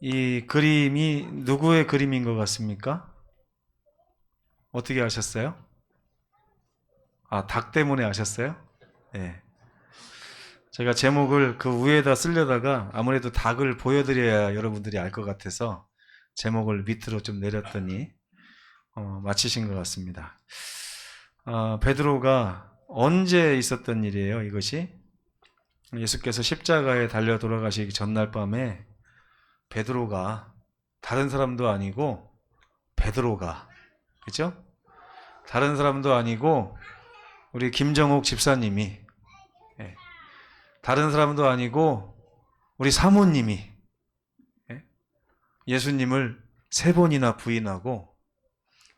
이 그림이 누구의 그림인 것 같습니까? 어떻게 아셨어요? 아, 닭 때문에 아셨어요? 네. 제가 제목을 그 위에다 쓰려다가 아무래도 닭을 보여드려야 여러분들이 알 것 같아서 제목을 밑으로 좀 내렸더니 맞히신 것 같습니다. 베드로가 언제 있었던 일이에요, 이것이? 예수께서 십자가에 달려 돌아가시기 전날 밤에 베드로가 다른 사람도 아니고 베드로가 그죠? 다른 사람도 아니고 우리 김정옥 집사님이 예, 다른 사람도 아니고 우리 사모님이 예, 예수님을 세 번이나 부인하고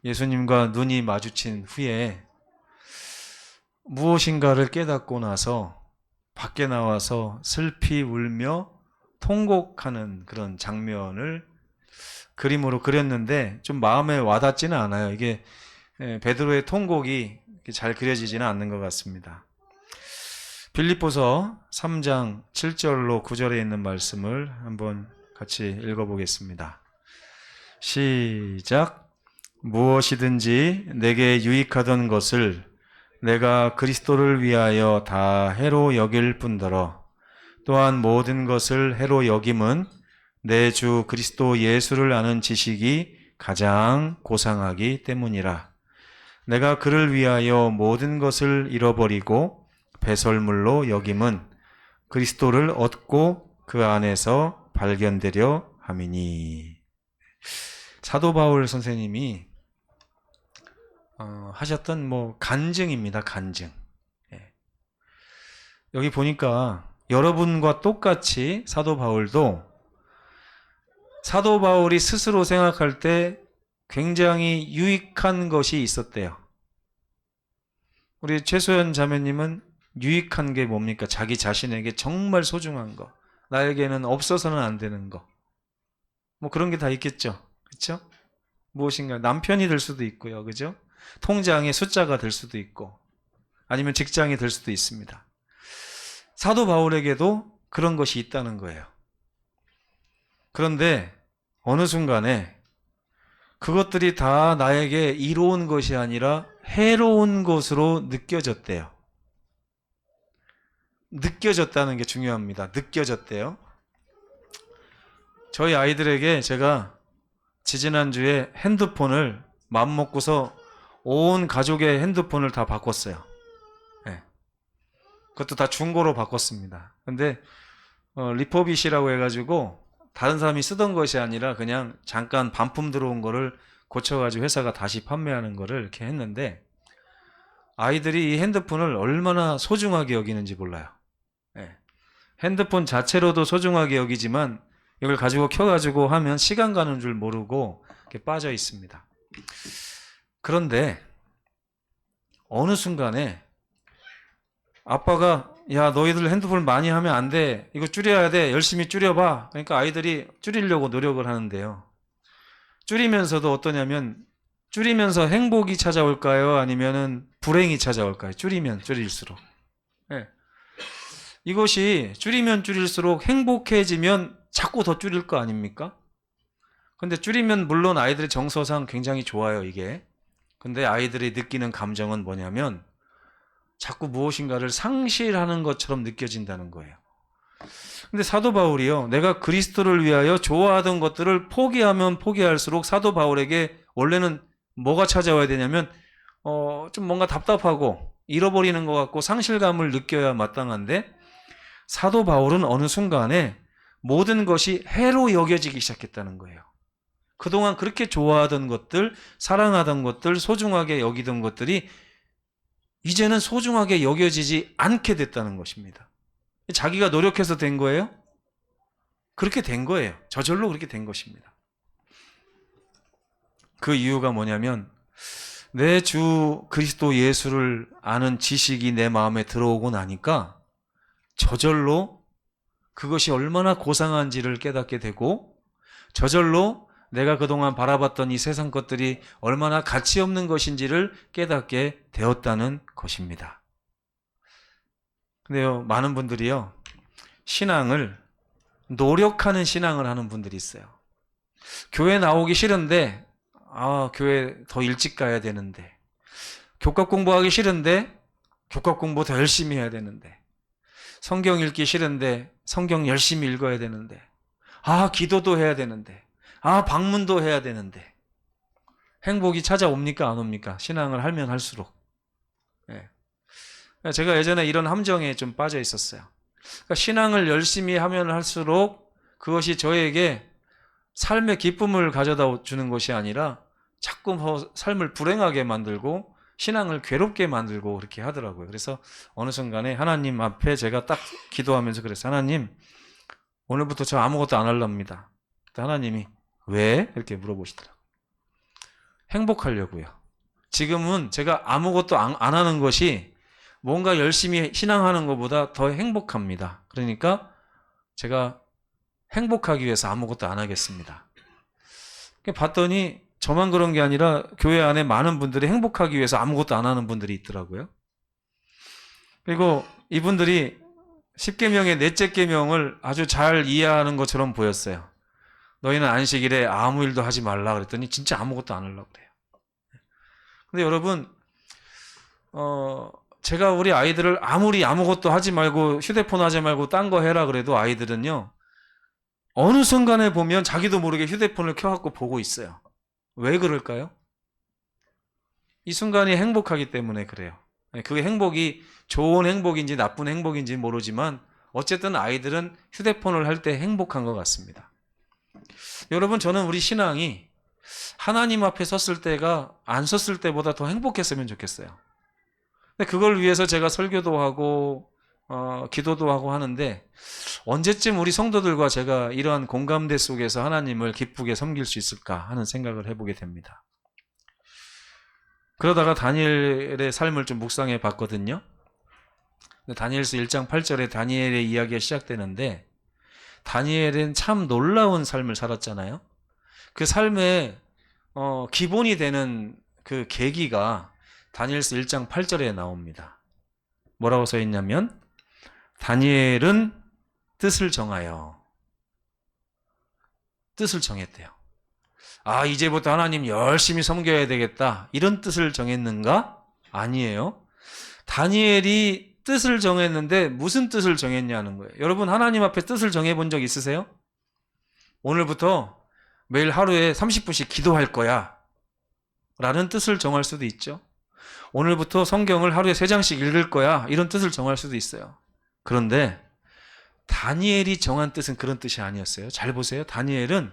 예수님과 눈이 마주친 후에 무엇인가를 깨닫고 나서 밖에 나와서 슬피 울며 통곡하는 그런 장면을 그림으로 그렸는데 좀 마음에 와닿지는 않아요. 이게 베드로의 통곡이 잘 그려지지는 않는 것 같습니다. 빌립보서 3장 7절로 9절에 있는 말씀을 한번 같이 읽어보겠습니다. 시작. 무엇이든지 내게 유익하던 것을 내가 그리스도를 위하여 다 해로 여길 뿐더러 또한 모든 것을 해로 여김은 내 주 그리스도 예수를 아는 지식이 가장 고상하기 때문이라. 내가 그를 위하여 모든 것을 잃어버리고 배설물로 여김은 그리스도를 얻고 그 안에서 발견되려 함이니. 사도 바울 선생님이 하셨던 간증입니다. 간증. 예. 여기 보니까 여러분과 똑같이 사도 바울이 스스로 생각할 때 굉장히 유익한 것이 있었대요. 우리 최소연 자매님은 유익한 게 뭡니까? 자기 자신에게 정말 소중한 거. 나에게는 없어서는 안 되는 거. 그런 게 다 있겠죠. 그렇죠? 무엇인가 남편이 될 수도 있고요. 그죠? 통장의 숫자가 될 수도 있고 아니면 직장이 될 수도 있습니다. 사도 바울에게도 그런 것이 있다는 거예요. 그런데 어느 순간에 그것들이 다 나에게 이로운 것이 아니라 해로운 것으로 느껴졌대요. 느껴졌다는 게 중요합니다. 느껴졌대요. 저희 아이들에게 제가 지지난주에 핸드폰을 맘먹고서 온 가족의 핸드폰을 다 바꿨어요. 네. 그것도 다 중고로 바꿨습니다. 근데 리퍼빗이라고 해가지고 다른 사람이 쓰던 것이 아니라 그냥 잠깐 반품 들어온 거를 고쳐가지고 회사가 다시 판매하는 거를 이렇게 했는데 아이들이 이 핸드폰을 얼마나 소중하게 여기는지 몰라요. 네. 핸드폰 자체로도 소중하게 여기지만 이걸 가지고 켜가지고 하면 시간 가는 줄 모르고 이렇게 빠져 있습니다. 그런데 어느 순간에 아빠가 야 너희들 핸드폰 많이 하면 안 돼. 이거 줄여야 돼. 열심히 줄여봐. 그러니까 아이들이 줄이려고 노력을 하는데요. 줄이면서도 어떠냐면 줄이면서 행복이 찾아올까요? 아니면은 불행이 찾아올까요? 줄이면 줄일수록. 네. 이것이 줄이면 줄일수록 행복해지면 자꾸 더 줄일 거 아닙니까? 근데 줄이면 물론 아이들의 정서상 굉장히 좋아요, 이게. 근데 아이들이 느끼는 감정은 뭐냐면 자꾸 무엇인가를 상실하는 것처럼 느껴진다는 거예요. 근데 사도 바울이요, 내가 그리스도를 위하여 좋아하던 것들을 포기하면 포기할수록 사도 바울에게 원래는 뭐가 찾아와야 되냐면 좀 뭔가 답답하고 잃어버리는 것 같고 상실감을 느껴야 마땅한데 사도 바울은 어느 순간에 모든 것이 해로 여겨지기 시작했다는 거예요. 그동안 그렇게 좋아하던 것들, 사랑하던 것들, 소중하게 여기던 것들이 이제는 소중하게 여겨지지 않게 됐다는 것입니다. 자기가 노력해서 된 거예요? 그렇게 된 거예요. 저절로 그렇게 된 것입니다. 그 이유가 뭐냐면 내 주 그리스도 예수를 아는 지식이 내 마음에 들어오고 나니까 저절로 그것이 얼마나 고상한지를 깨닫게 되고 저절로 내가 그동안 바라봤던 이 세상 것들이 얼마나 가치 없는 것인지를 깨닫게 되었다는 것입니다. 근데요, 많은 분들이요, 신앙을 노력하는 신앙을 하는 분들이 있어요. 교회 나오기 싫은데 교회 더 일찍 가야 되는데, 교과 공부하기 싫은데 교과 공부 더 열심히 해야 되는데, 성경 읽기 싫은데 성경 열심히 읽어야 되는데, 기도도 해야 되는데, 방문도 해야 되는데, 행복이 찾아옵니까 안 옵니까? 신앙을 하면 할수록. 예. 제가 예전에 이런 함정에 좀 빠져 있었어요. 그러니까 신앙을 열심히 하면 할수록 그것이 저에게 삶의 기쁨을 가져다 주는 것이 아니라 자꾸 삶을 불행하게 만들고 신앙을 괴롭게 만들고 그렇게 하더라고요. 그래서 어느 순간에 하나님 앞에 제가 딱 기도하면서 그랬어요. 하나님, 오늘부터 저 아무것도 안 하렵니다. 하나님이 왜? 이렇게 물어보시더라고요. 행복하려고요. 지금은 제가 아무것도 안 하는 것이 뭔가 열심히 신앙하는 것보다 더 행복합니다. 그러니까 제가 행복하기 위해서 아무것도 안 하겠습니다. 봤더니 저만 그런 게 아니라 교회 안에 많은 분들이 행복하기 위해서 아무것도 안 하는 분들이 있더라고요. 그리고 이분들이 10계명의 넷째 계명을 아주 잘 이해하는 것처럼 보였어요. 너희는 안식일에 아무 일도 하지 말라 그랬더니 진짜 아무것도 안 하려고 그래요. 근데 여러분, 제가 우리 아이들을 아무리 아무것도 하지 말고 휴대폰 하지 말고 딴 거 해라 그래도 아이들은요, 어느 순간에 보면 자기도 모르게 휴대폰을 켜갖고 보고 있어요. 왜 그럴까요? 이 순간이 행복하기 때문에 그래요. 그게 행복이 좋은 행복인지 나쁜 행복인지 모르지만 어쨌든 아이들은 휴대폰을 할 때 행복한 것 같습니다. 여러분, 저는 우리 신앙이 하나님 앞에 섰을 때가 안 섰을 때보다 더 행복했으면 좋겠어요. 근데 그걸 위해서 제가 설교도 하고 기도도 하고 하는데, 언제쯤 우리 성도들과 제가 이러한 공감대 속에서 하나님을 기쁘게 섬길 수 있을까 하는 생각을 해보게 됩니다. 그러다가 다니엘의 삶을 좀 묵상해 봤거든요. 다니엘서 1장 8절에 다니엘의 이야기가 시작되는데, 다니엘은 참 놀라운 삶을 살았잖아요. 그 삶의 기본이 되는 그 계기가 다니엘서 1장 8절에 나옵니다. 뭐라고 써 있냐면, 다니엘은 뜻을 정하여. 뜻을 정했대요. 이제부터 하나님 열심히 섬겨야 되겠다, 이런 뜻을 정했는가? 아니에요. 다니엘이 뜻을 정했는데 무슨 뜻을 정했냐는 거예요. 여러분, 하나님 앞에 뜻을 정해본 적 있으세요? 오늘부터 매일 하루에 30분씩 기도할 거야 라는 뜻을 정할 수도 있죠. 오늘부터 성경을 하루에 3장씩 읽을 거야, 이런 뜻을 정할 수도 있어요. 그런데 다니엘이 정한 뜻은 그런 뜻이 아니었어요. 잘 보세요. 다니엘은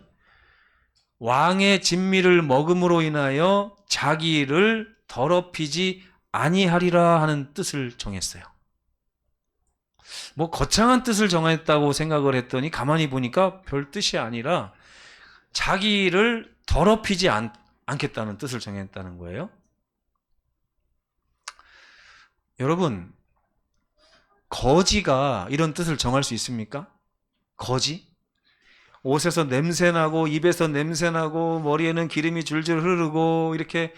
왕의 진미를 먹음으로 인하여 자기를 더럽히지 아니하리라 하는 뜻을 정했어요. 거창한 뜻을 정했다고 생각을 했더니 가만히 보니까 별 뜻이 아니라 자기를 더럽히지 않겠다는 뜻을 정했다는 거예요. 여러분, 거지가 이런 뜻을 정할 수 있습니까? 거지? 옷에서 냄새나고 입에서 냄새나고 머리에는 기름이 줄줄 흐르고 이렇게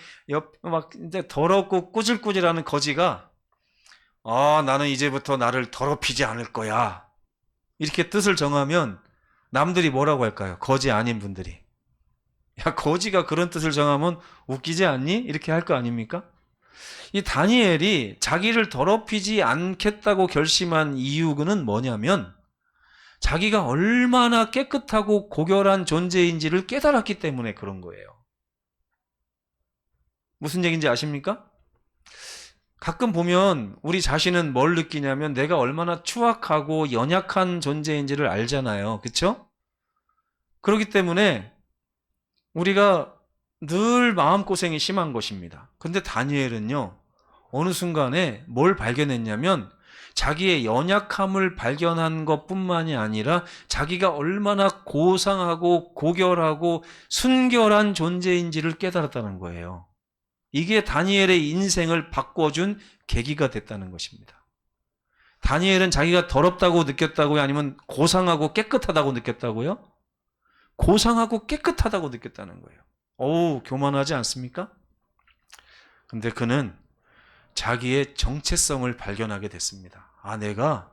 막 이제 더럽고 꾸질꾸질하는 거지가 나는 이제부터 나를 더럽히지 않을 거야, 이렇게 뜻을 정하면 남들이 뭐라고 할까요? 거지 아닌 분들이, 야, 거지가 그런 뜻을 정하면 웃기지 않니? 이렇게 할 거 아닙니까? 이 다니엘이 자기를 더럽히지 않겠다고 결심한 이유는 뭐냐면, 자기가 얼마나 깨끗하고 고결한 존재인지를 깨달았기 때문에 그런 거예요. 무슨 얘기인지 아십니까? 가끔 보면 우리 자신은 뭘 느끼냐면 내가 얼마나 추악하고 연약한 존재인지를 알잖아요. 그렇죠? 그렇기 때문에 우리가 늘 마음고생이 심한 것입니다. 근데 다니엘은요, 어느 순간에 뭘 발견했냐면 자기의 연약함을 발견한 것뿐만이 아니라 자기가 얼마나 고상하고 고결하고 순결한 존재인지를 깨달았다는 거예요. 이게 다니엘의 인생을 바꿔준 계기가 됐다는 것입니다. 다니엘은 자기가 더럽다고 느꼈다고요? 아니면 고상하고 깨끗하다고 느꼈다고요? 고상하고 깨끗하다고 느꼈다는 거예요. 어우, 교만하지 않습니까? 근데 그는 자기의 정체성을 발견하게 됐습니다. 내가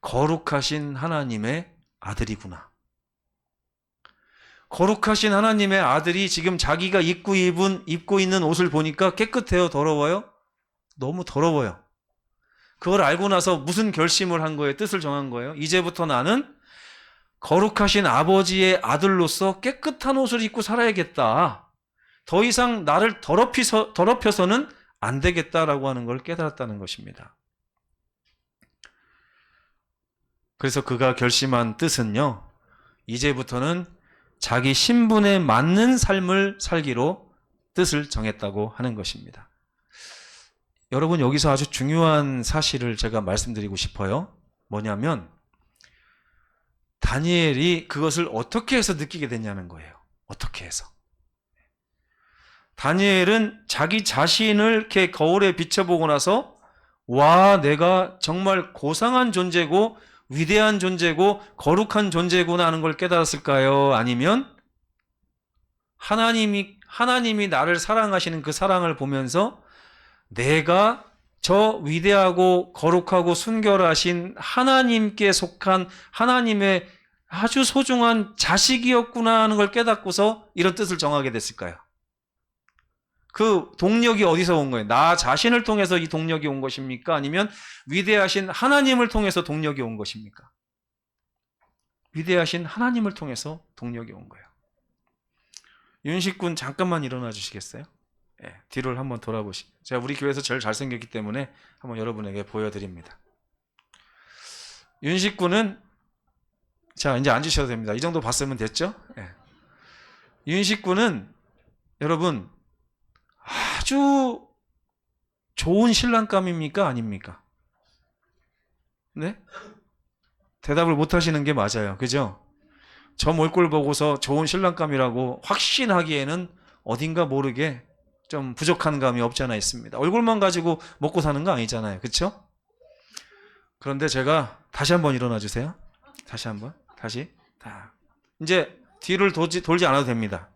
거룩하신 하나님의 아들이구나. 거룩하신 하나님의 아들이 지금 자기가 입고 있는 옷을 보니까 깨끗해요? 더러워요? 너무 더러워요. 그걸 알고 나서 무슨 결심을 한 거예요? 뜻을 정한 거예요? 이제부터 나는 거룩하신 아버지의 아들로서 깨끗한 옷을 입고 살아야겠다. 더 이상 나를 더럽혀서는 안 되겠다라고 하는 걸 깨달았다는 것입니다. 그래서 그가 결심한 뜻은요, 이제부터는 자기 신분에 맞는 삶을 살기로 뜻을 정했다고 하는 것입니다. 여러분, 여기서 아주 중요한 사실을 제가 말씀드리고 싶어요. 뭐냐면 다니엘이 그것을 어떻게 해서 느끼게 됐냐는 거예요. 어떻게 해서. 다니엘은 자기 자신을 이렇게 거울에 비춰보고 나서 와, 내가 정말 고상한 존재고 위대한 존재고 거룩한 존재구나 하는 걸 깨달았을까요? 아니면 하나님이 나를 사랑하시는 그 사랑을 보면서 내가 저 위대하고 거룩하고 순결하신 하나님께 속한 하나님의 아주 소중한 자식이었구나 하는 걸 깨닫고서 이런 뜻을 정하게 됐을까요? 그 동력이 어디서 온 거예요? 나 자신을 통해서 이 동력이 온 것입니까? 아니면 위대하신 하나님을 통해서 동력이 온 것입니까? 위대하신 하나님을 통해서 동력이 온 거예요. 윤식군 잠깐만 일어나 주시겠어요? 네, 뒤를 한번 돌아보시죠. 제가 우리 교회에서 제일 잘생겼기 때문에 한번 여러분에게 보여드립니다. 윤식군은 자, 이제 앉으셔도 됩니다. 이 정도 봤으면 됐죠? 네. 윤식군은 여러분 아주 좋은 신랑감입니까? 아닙니까? 네? 대답을 못 하시는 게 맞아요. 그죠? 저 몰골 보고서 좋은 신랑감이라고 확신하기에는 어딘가 모르게 좀 부족한 감이 없지 않아 있습니다. 얼굴만 가지고 먹고 사는 거 아니잖아요. 그렇죠? 그런데 제가 다시 한번 일어나 주세요. 다시 한번. 다시. 이제 뒤를 돌지 않아도 됩니다.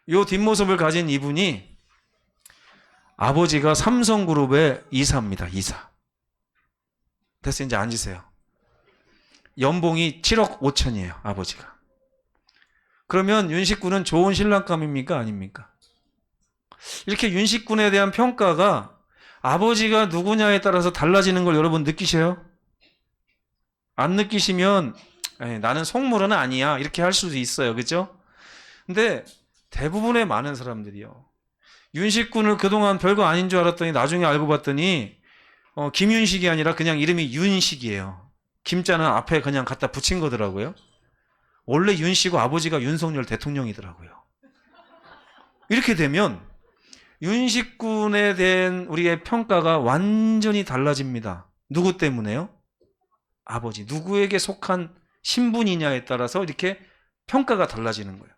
이 뒷모습을 가진 이분이 아버지가 삼성그룹의 이사입니다. 이사. 됐어요. 이제 앉으세요. 연봉이 7억 5천이에요. 아버지가. 그러면 윤식군은 좋은 신랑감입니까? 아닙니까? 이렇게 윤식군에 대한 평가가 아버지가 누구냐에 따라서 달라지는 걸 여러분 느끼셔요? 안 느끼시면 나는 속물은 아니야 이렇게 할 수도 있어요. 그죠? 근데 대부분의 많은 사람들이요, 윤식군을 그동안 별거 아닌 줄 알았더니 나중에 알고 봤더니 김윤식이 아니라 그냥 이름이 윤식이에요. 김자는 앞에 그냥 갖다 붙인 거더라고요. 원래 윤씨고 아버지가 윤석열 대통령이더라고요. 이렇게 되면 윤식군에 대한 우리의 평가가 완전히 달라집니다. 누구 때문에요? 아버지. 누구에게 속한 신분이냐에 따라서 이렇게 평가가 달라지는 거예요.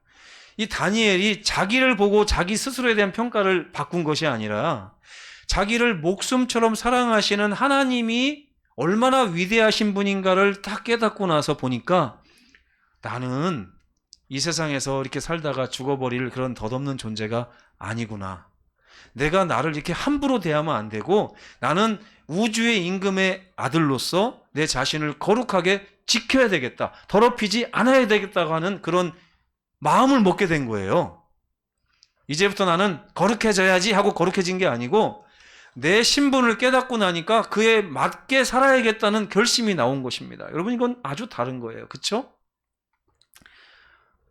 이 다니엘이 자기를 보고 자기 스스로에 대한 평가를 바꾼 것이 아니라 자기를 목숨처럼 사랑하시는 하나님이 얼마나 위대하신 분인가를 딱 깨닫고 나서 보니까 나는 이 세상에서 이렇게 살다가 죽어버릴 그런 덧없는 존재가 아니구나. 내가 나를 이렇게 함부로 대하면 안 되고 나는 우주의 임금의 아들로서 내 자신을 거룩하게 지켜야 되겠다. 더럽히지 않아야 되겠다고 하는 그런 마음을 먹게 된 거예요. 이제부터 나는 거룩해져야지 하고 거룩해진 게 아니고 내 신분을 깨닫고 나니까 그에 맞게 살아야겠다는 결심이 나온 것입니다. 여러분, 이건 아주 다른 거예요. 그렇죠?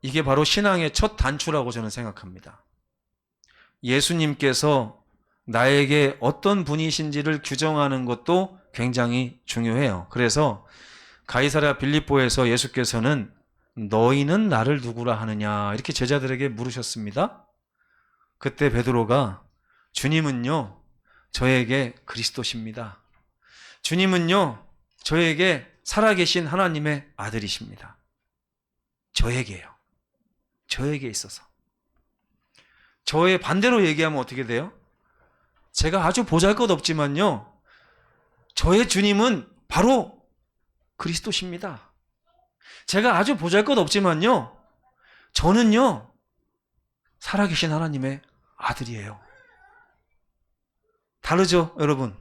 이게 바로 신앙의 첫 단추라고 저는 생각합니다. 예수님께서 나에게 어떤 분이신지를 규정하는 것도 굉장히 중요해요. 그래서 가이사랴 빌립보에서 예수께서는 너희는 나를 누구라 하느냐 이렇게 제자들에게 물으셨습니다. 그때 베드로가 주님은요 저에게 그리스도십니다. 주님은요 저에게 살아계신 하나님의 아들이십니다. 저에게요. 저에게 있어서. 저의 반대로 얘기하면 어떻게 돼요? 제가 아주 보잘것없지만요 저의 주님은 바로 그리스도십니다. 제가 아주 보잘것없지만요 저는요 살아계신 하나님의 아들이에요. 다르죠, 여러분?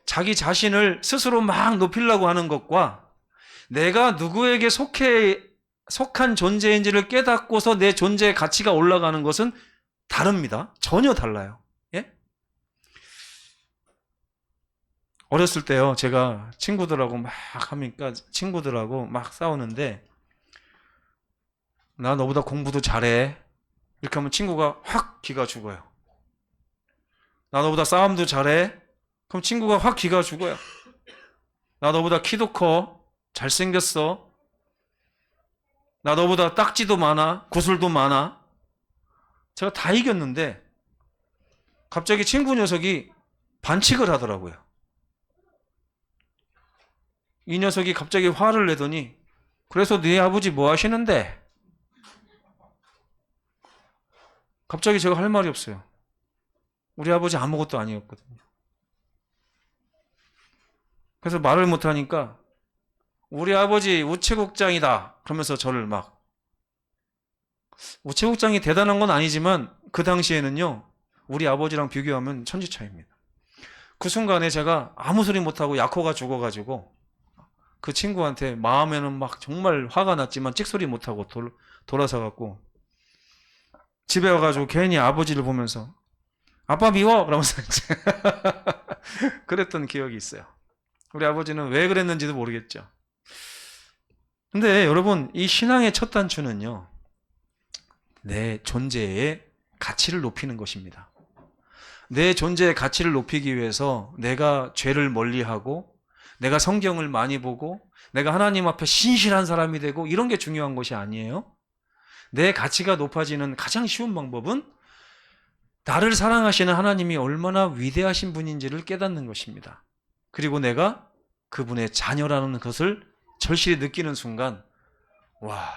자기 자신을 스스로 막 높이려고 하는 것과 내가 누구에게 속한 존재인지를 깨닫고서 내 존재의 가치가 올라가는 것은 다릅니다. 전혀 달라요. 예? 어렸을 때요, 제가 친구들하고 막 하니까 친구들하고 막 싸우는데, 나 너보다 공부도 잘해. 이렇게 하면 친구가 확 기가 죽어요. 나 너보다 싸움도 잘해. 그럼 친구가 확 기가 죽어요. 나 너보다 키도 커. 잘생겼어. 나 너보다 딱지도 많아. 구슬도 많아. 제가 다 이겼는데 갑자기 친구 녀석이 반칙을 하더라고요. 이 녀석이 갑자기 화를 내더니 그래서 네 아버지 뭐 하시는데? 갑자기 제가 할 말이 없어요. 우리 아버지 아무것도 아니었거든요. 그래서 말을 못하니까 우리 아버지 우체국장이다 그러면서 저를 막, 우체국장이 대단한 건 아니지만 그 당시에는요 우리 아버지랑 비교하면 천지차이입니다. 그 순간에 제가 아무 소리 못하고 약호가 죽어가지고 그 친구한테 마음에는 막 정말 화가 났지만 찍소리 못하고 돌아서 갖고 집에 와가지고 괜히 아버지를 보면서 아빠 미워 그러면서 이제 그랬던 기억이 있어요. 우리 아버지는 왜 그랬는지도 모르겠죠. 근데 여러분, 이 신앙의 첫 단추는요 내 존재의 가치를 높이는 것입니다. 내 존재의 가치를 높이기 위해서 내가 죄를 멀리하고 내가 성경을 많이 보고 내가 하나님 앞에 신실한 사람이 되고 이런 게 중요한 것이 아니에요. 내 가치가 높아지는 가장 쉬운 방법은 나를 사랑하시는 하나님이 얼마나 위대하신 분인지를 깨닫는 것입니다. 그리고 내가 그분의 자녀라는 것을 절실히 느끼는 순간, 와,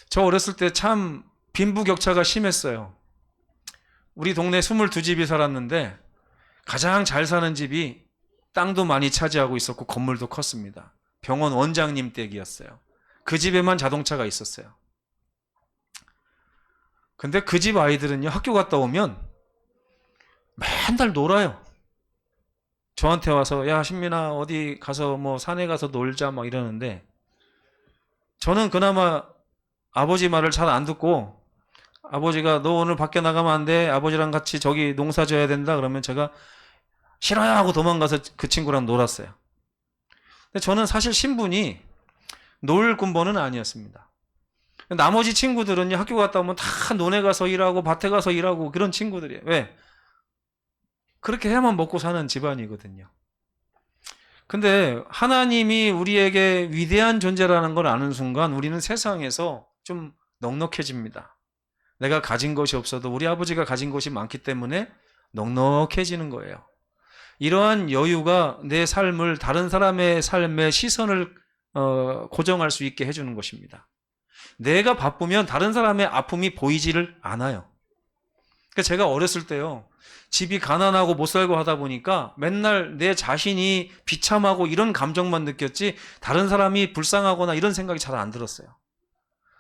저 어렸을 때 참 빈부격차가 심했어요. 우리 동네 22집이 살았는데 가장 잘 사는 집이 땅도 많이 차지하고 있었고 건물도 컸습니다. 병원 원장님 댁이었어요. 그 집에만 자동차가 있었어요. 근데 그 집 아이들은요 학교 갔다 오면 맨날 놀아요. 저한테 와서 야 신민아 어디 가서 뭐 산에 가서 놀자 막 이러는데, 저는 그나마 아버지 말을 잘 안 듣고, 아버지가 너 오늘 밖에 나가면 안 돼, 아버지랑 같이 저기 농사 져야 된다 그러면 제가 싫어요 하고 도망가서 그 친구랑 놀았어요. 근데 저는 사실 신분이 놀 군번은 아니었습니다. 나머지 친구들은요 학교 갔다 오면 다 논에 가서 일하고 밭에 가서 일하고 그런 친구들이에요. 왜? 그렇게 해야만 먹고 사는 집안이거든요. 근데 하나님이 우리에게 위대한 존재라는 걸 아는 순간 우리는 세상에서 좀 넉넉해집니다. 내가 가진 것이 없어도 우리 아버지가 가진 것이 많기 때문에 넉넉해지는 거예요. 이러한 여유가 내 삶을 다른 사람의 삶의 시선을 고정할 수 있게 해주는 것입니다. 내가 바쁘면 다른 사람의 아픔이 보이지를 않아요. 그러니까 제가 어렸을 때요 집이 가난하고 못 살고 하다 보니까 맨날 내 자신이 비참하고 이런 감정만 느꼈지 다른 사람이 불쌍하거나 이런 생각이 잘 안 들었어요.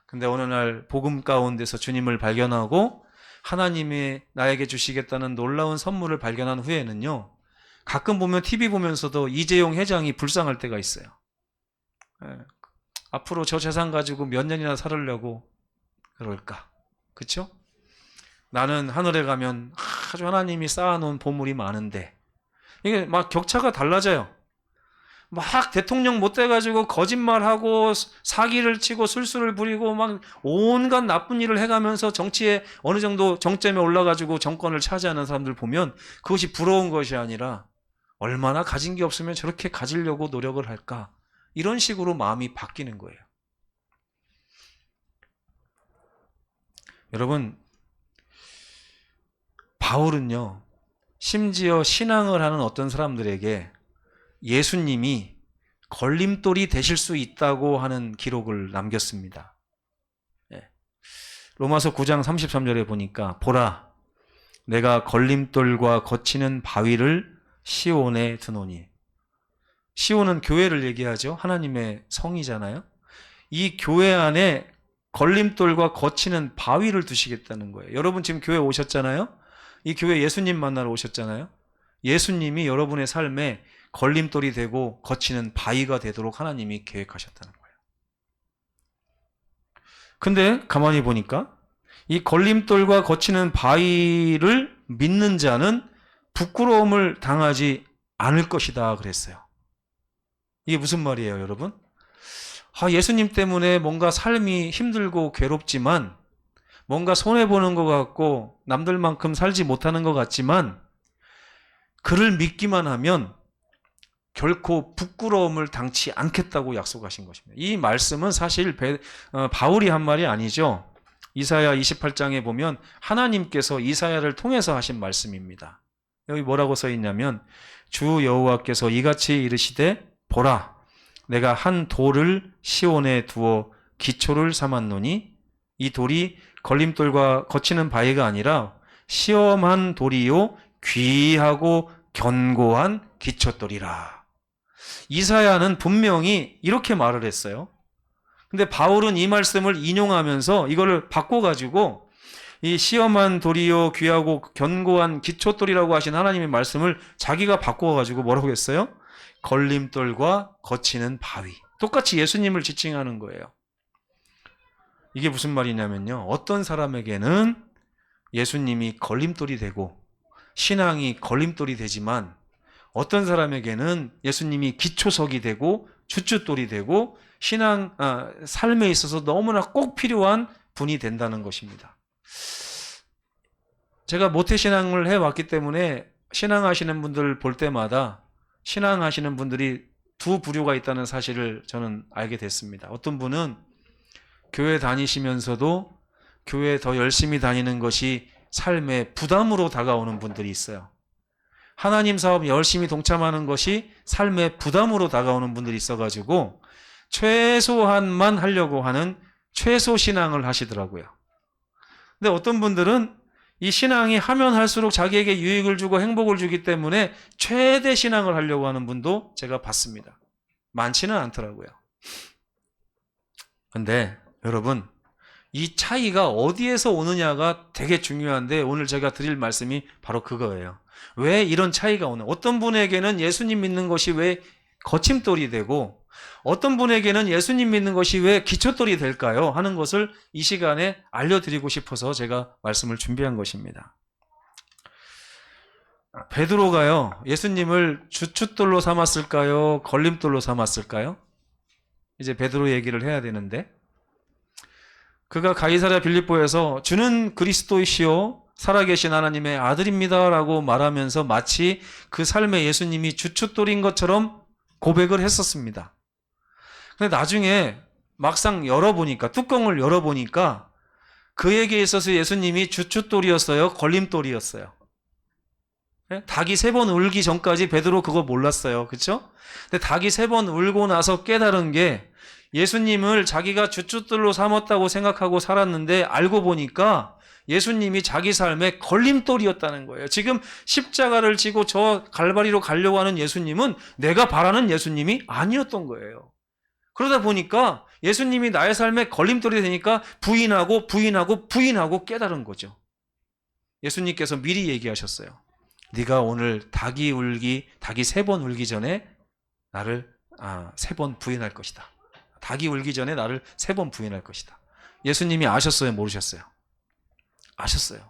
근데 어느 날 복음 가운데서 주님을 발견하고 하나님이 나에게 주시겠다는 놀라운 선물을 발견한 후에는요 가끔 보면 TV 보면서도 이재용 회장이 불쌍할 때가 있어요. 앞으로 저 재산 가지고 몇 년이나 살으려고 그럴까? 그쵸? 나는 하늘에 가면 아주 하나님이 쌓아놓은 보물이 많은데, 이게 막 격차가 달라져요. 막 대통령 못 돼가지고 거짓말하고 사기를 치고 술수를 부리고 막 온갖 나쁜 일을 해가면서 정치에 어느 정도 정점에 올라가지고 정권을 차지하는 사람들 보면 그것이 부러운 것이 아니라 얼마나 가진 게 없으면 저렇게 가지려고 노력을 할까, 이런 식으로 마음이 바뀌는 거예요. 여러분, 바울은요 심지어 신앙을 하는 어떤 사람들에게 예수님이 걸림돌이 되실 수 있다고 하는 기록을 남겼습니다. 로마서 9장 33절에 보니까 보라 내가 걸림돌과 거치는 바위를 시온에 두노니, 시온은 교회를 얘기하죠. 하나님의 성이잖아요. 이 교회 안에 걸림돌과 거치는 바위를 두시겠다는 거예요. 여러분 지금 교회 오셨잖아요. 이 교회 예수님 만나러 오셨잖아요. 예수님이 여러분의 삶에 걸림돌이 되고 거치는 바위가 되도록 하나님이 계획하셨다는 거예요. 근데 가만히 보니까 이 걸림돌과 거치는 바위를 믿는 자는 부끄러움을 당하지 않을 것이다 그랬어요. 이게 무슨 말이에요, 여러분? 예수님 때문에 뭔가 삶이 힘들고 괴롭지만, 뭔가 손해보는 것 같고 남들만큼 살지 못하는 것 같지만, 그를 믿기만 하면 결코 부끄러움을 당치 않겠다고 약속하신 것입니다. 이 말씀은 사실 바울이 한 말이 아니죠. 이사야 28장에 보면 하나님께서 이사야를 통해서 하신 말씀입니다. 여기 뭐라고 써 있냐면, 주 여호와께서 이같이 이르시되 보라, 내가 한 돌을 시온에 두어 기초를 삼았노니 이 돌이 걸림돌과 거치는 바위가 아니라 시험한 돌이요 귀하고 견고한 기초돌이라. 이사야는 분명히 이렇게 말을 했어요. 근데 바울은 이 말씀을 인용하면서 이거를 바꿔가지고 이 시험한 돌이요 귀하고 견고한 기초돌이라고 하신 하나님의 말씀을 자기가 바꿔가지고 뭐라고 했어요? 걸림돌과 거치는 바위. 똑같이 예수님을 지칭하는 거예요. 이게 무슨 말이냐면요, 어떤 사람에게는 예수님이 걸림돌이 되고 신앙이 걸림돌이 되지만, 어떤 사람에게는 예수님이 기초석이 되고 주춧돌이 되고 삶에 있어서 너무나 꼭 필요한 분이 된다는 것입니다. 제가 모태신앙을 해왔기 때문에 신앙하시는 분들을 볼 때마다 신앙하시는 분들이 두 부류가 있다는 사실을 저는 알게 됐습니다. 어떤 분은 교회 다니시면서도 교회 더 열심히 다니는 것이 삶의 부담으로 다가오는 분들이 있어요. 하나님 사업 열심히 동참하는 것이 삶의 부담으로 다가오는 분들이 있어가지고 최소한만 하려고 하는 최소 신앙을 하시더라고요. 근데 어떤 분들은 이 신앙이 하면 할수록 자기에게 유익을 주고 행복을 주기 때문에 최대 신앙을 하려고 하는 분도 제가 봤습니다. 많지는 않더라고요. 근데 여러분, 이 차이가 어디에서 오느냐가 되게 중요한데, 오늘 제가 드릴 말씀이 바로 그거예요. 왜 이런 차이가 오는? 어떤 분에게는 예수님 믿는 것이 왜 거침돌이 되고, 어떤 분에게는 예수님 믿는 것이 왜 기초돌이 될까요? 하는 것을 이 시간에 알려드리고 싶어서 제가 말씀을 준비한 것입니다. 베드로가요, 예수님을 주춧돌로 삼았을까요? 걸림돌로 삼았을까요? 이제 베드로 얘기를 해야 되는데, 그가 가이사랴 빌립보에서 주는 그리스도이시요 살아계신 하나님의 아들입니다 라고 말하면서 마치 그 삶에 예수님이 주춧돌인 것처럼 고백을 했었습니다. 근데 나중에 막상 열어보니까, 뚜껑을 열어보니까 그에게 있어서 예수님이 주춧돌이었어요? 걸림돌이었어요? 닭이 3번 울기 전까지 베드로 그거 몰랐어요. 그렇죠? 근데 닭이 3번 울고 나서 깨달은 게, 예수님을 자기가 주춧돌로 삼았다고 생각하고 살았는데 알고 보니까 예수님이 자기 삶의 걸림돌이었다는 거예요. 지금 십자가를 지고 저 갈바리로 가려고 하는 예수님은 내가 바라는 예수님이 아니었던 거예요. 그러다 보니까 예수님이 나의 삶의 걸림돌이 되니까 부인하고 깨달은 거죠. 예수님께서 미리 얘기하셨어요. 네가 오늘 닭이 3번 울기 전에 나를 3번 부인할 것이다. 닭이 울기 전에 나를 3번 부인할 것이다. 예수님이 아셨어요? 모르셨어요? 아셨어요.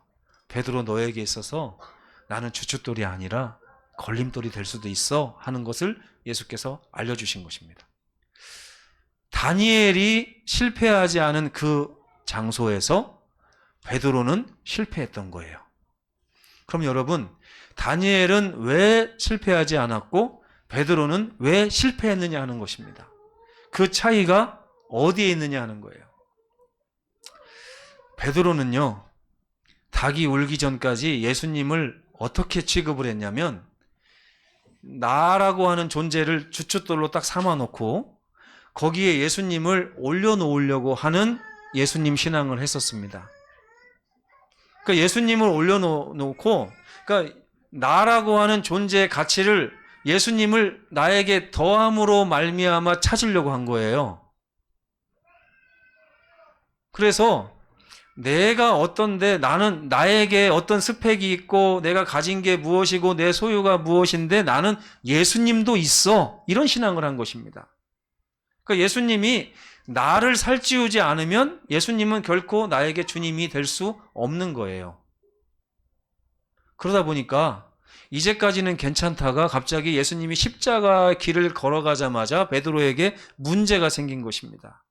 베드로, 너에게 있어서 나는 주춧돌이 아니라 걸림돌이 될 수도 있어 하는 것을 예수께서 알려주신 것입니다. 다니엘이 실패하지 않은 그 장소에서 베드로는 실패했던 거예요. 그럼 여러분, 다니엘은 왜 실패하지 않았고 베드로는 왜 실패했느냐 하는 것입니다. 그 차이가 어디에 있느냐 하는 거예요. 베드로는요, 닭이 울기 전까지 예수님을 어떻게 취급을 했냐면, 나라고 하는 존재를 주춧돌로 딱 삼아놓고 거기에 예수님을 올려놓으려고 하는 예수님 신앙을 했었습니다. 그러니까 예수님을 올려놓고, 그러니까 나라고 하는 존재의 가치를 예수님을 나에게 더함으로 말미암아 찾으려고 한 거예요. 그래서 내가 어떤데 나는 나에게 어떤 스펙이 있고 내가 가진 게 무엇이고 내 소유가 무엇인데 나는 예수님도 있어. 이런 신앙을 한 것입니다. 그러니까 예수님이 나를 살찌우지 않으면 예수님은 결코 나에게 주님이 될 수 없는 거예요. 그러다 보니까 이제까지는 괜찮다가 갑자기 예수님이 십자가 길을 걸어가자마자 베드로에게 문제가 생긴 것입니다.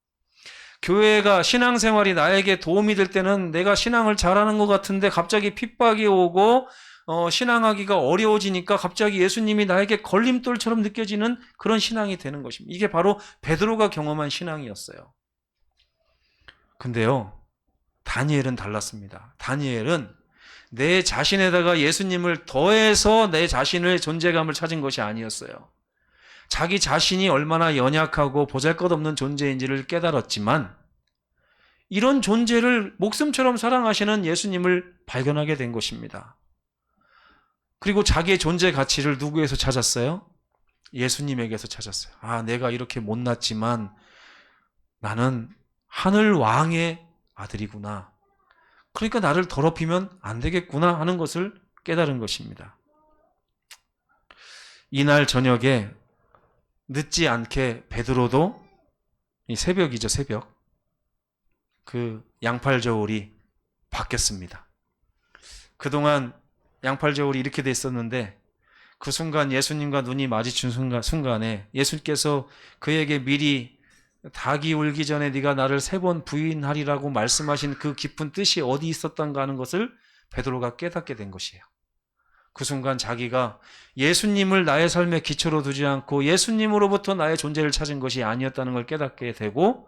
교회가 신앙생활이 나에게 도움이 될 때는 내가 신앙을 잘하는 것 같은데 갑자기 핍박이 오고 신앙하기가 어려워지니까 갑자기 예수님이 나에게 걸림돌처럼 느껴지는 그런 신앙이 되는 것입니다. 이게 바로 베드로가 경험한 신앙이었어요. 근데요, 다니엘은 달랐습니다. 다니엘은 내 자신에다가 예수님을 더해서 내 자신의 존재감을 찾은 것이 아니었어요. 자기 자신이 얼마나 연약하고 보잘것없는 존재인지를 깨달았지만 이런 존재를 목숨처럼 사랑하시는 예수님을 발견하게 된 것입니다. 그리고 자기의 존재 가치를 누구에서 찾았어요? 예수님에게서 찾았어요. 아, 내가 이렇게 못났지만 나는 하늘 왕의 아들이구나. 그러니까 나를 더럽히면 안 되겠구나 하는 것을 깨달은 것입니다. 이날 저녁에 늦지 않게 베드로도 이 새벽이죠, 새벽. 그 양팔 저울이 바뀌었습니다. 그동안 양팔 저울이 이렇게 돼 있었는데 그 순간 예수님과 눈이 마주친 순간에 예수님께서 그에게 미리 닭이 울기 전에 네가 나를 3번 부인하리라고 말씀하신 그 깊은 뜻이 어디 있었던가 하는 것을 베드로가 깨닫게 된 것이에요. 그 순간 자기가 예수님을 나의 삶의 기초로 두지 않고 예수님으로부터 나의 존재를 찾은 것이 아니었다는 걸 깨닫게 되고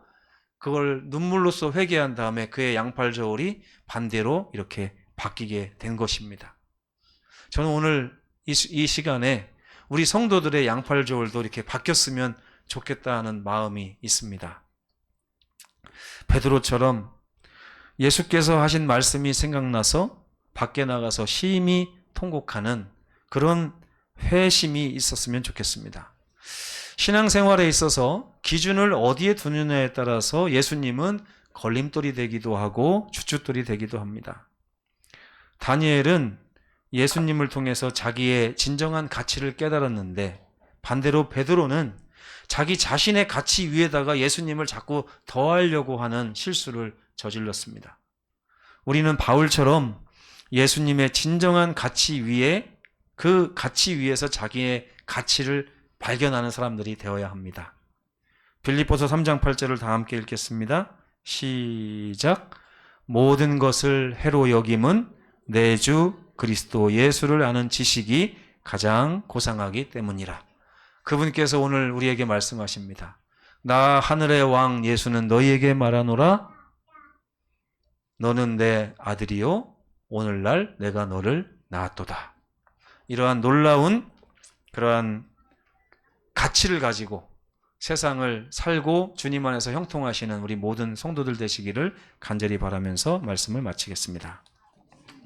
그걸 눈물로써 회개한 다음에 그의 양팔 저울이 반대로 이렇게 바뀌게 된 것입니다. 저는 오늘 이 시간에 우리 성도들의 양팔 저울도 이렇게 바뀌었으면 좋겠다는 마음이 있습니다. 베드로처럼 예수께서 하신 말씀이 생각나서 밖에 나가서 심히 통곡하는 그런 회심이 있었으면 좋겠습니다. 신앙생활에 있어서 기준을 어디에 두느냐에 따라서 예수님은 걸림돌이 되기도 하고 주춧돌이 되기도 합니다. 다니엘은 예수님을 통해서 자기의 진정한 가치를 깨달았는데 반대로 베드로는 자기 자신의 가치 위에다가 예수님을 자꾸 더하려고 하는 실수를 저질렀습니다. 우리는 바울처럼 예수님의 진정한 가치 위에 그 가치 위에서 자기의 가치를 발견하는 사람들이 되어야 합니다. 빌립보서 3장 8절을 다 함께 읽겠습니다. 시작. 모든 것을 해로 여김은 내 주 그리스도 예수를 아는 지식이 가장 고상하기 때문이라. 그분께서 오늘 우리에게 말씀하십니다. 나 하늘의 왕 예수는 너희에게 말하노라. 너는 내 아들이요 오늘날 내가 너를 낳았도다. 이러한 놀라운 그러한 가치를 가지고 세상을 살고 주님 안에서 형통하시는 우리 모든 성도들 되시기를 간절히 바라면서 말씀을 마치겠습니다.